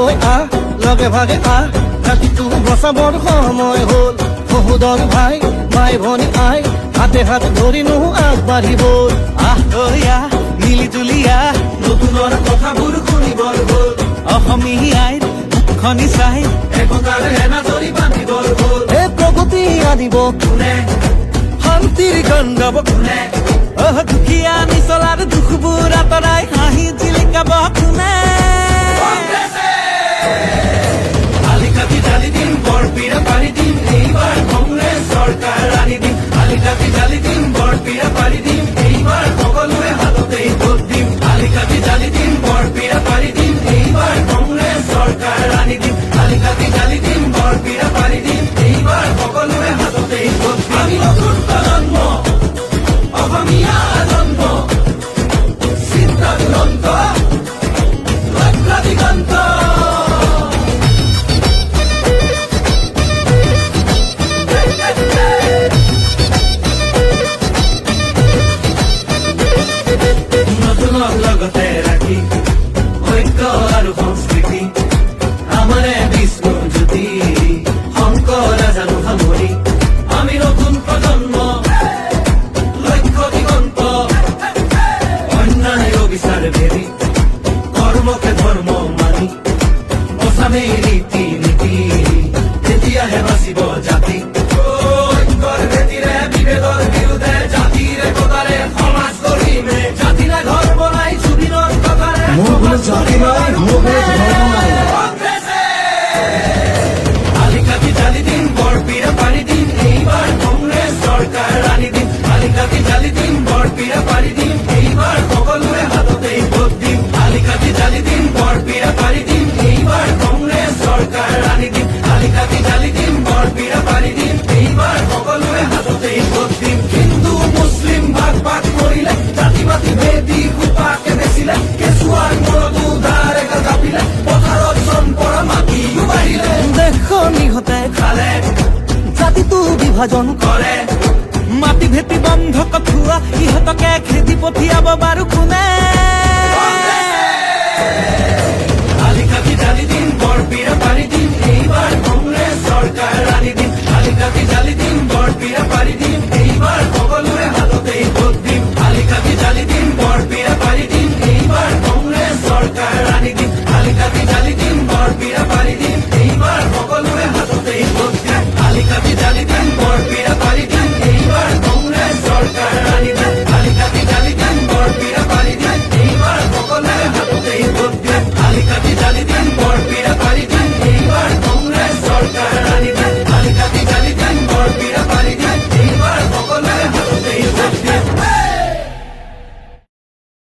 লৈ আহ লগে ভাগে আহ জাতিটো বচাবৰ সময় হ'ল সহোদৰ ভাই মাই ভনী আই হাতে হাত ধৰি নো আগবাঢ়িব আহ তৈয়া মিলি তুলিয়া নতুনৰ কথাবোৰ শুনিবৰ হ'ল অসমীয়াই মুখনি চাই একতাৰ এনাজৰি বান্ধিবৰ হ'ল এই প্ৰগতি আনিব কোনে শান্তিৰ গান গাব কোনে দুখীয়া নিচলাৰ দুখবোৰ আঁতৰাই হাঁহি জিলিকাব কোনে আলিকাটি ঢালি দিম বৰপীৰা পাৰি দিম এইবাৰ কংগ্ৰেছ চৰকাৰ আনি দিম আলিকাটি ঢালি দিম বৰপীৰা পাৰি দিম এইবাৰ সকলোৱে হাততেই ভোট দিম আলিকাটি ঢালি দিম বৰপীৰা পাৰি দিম এইবাৰ কংগ্ৰেছ চৰকাৰ আনি দিম আলিকাটি ঢালি দিম বৰপীৰা পাৰি দিম এইবাৰ সকলোৱে হাততেই ভোট দিম আমি নতুন প্ৰজন্ম অসমীয়া জন্ম চিন্তা দুৰন্ত লক্ষ্য দিগন্ত নতুনক লগতে ৰাখি ঐক্য আৰু সংস্কৃতি আমাৰে বিষ্ণু জ্যোতি শংকৰ জানো সামৰি আমি নতুন প্ৰজন্ম লক্ষ্য দিগন্ত অন্যায় বিচাৰ ভেৰি কৰ্মকে ধৰ্ম মানি বচামেই ৰীতি নীতি তেতিয়াহে বাচিব জাতি ঐক্যৰ ভেটিৰে বিভেদৰ বিৰুদ্ধে জাতিৰ একতাৰে সমাজ গঢ়িমে জাতি নাই ধৰ্ম নাই জুবিনৰ কথাৰে জাতি নাই আলিকাটি ঢালি দিম বৰপীৰা পাৰি দিম এইবাৰ কংগ্ৰেছ চৰকাৰ আনি দিম আলিকাটি ঢালি দিম বৰপীৰা পাৰি দিম এইবাৰ সকলোৱে হাততেই ভোট দিম আলিকাটি ঢালি দিম বৰপীৰা পাৰি দিম এইবাৰ কংগ্ৰেছ চৰকাৰ আনি দিম আলিকাটি ঢালি দিম বৰপীৰা পাৰি দিম এইবাৰ সকলোৱে হাততেই ভোট দিম হিন্দু মুছলিম ভাগ ভাগ কৰিলে জাতি মাতি ভেদি সোপাকে বেচিলে কেঁচুৱাৰ মূৰতো ধাৰ এগাল কাপিলে পথাৰত জন পৰা মাটিও বাঢ়িলে দেশৰ নিহতে খালে জাতিটো বিভাজন কৰে মাটি ভেটি বন্ধ কঠুৱা ইহঁতকে খেদি পঠিয়াব বাৰু কোনে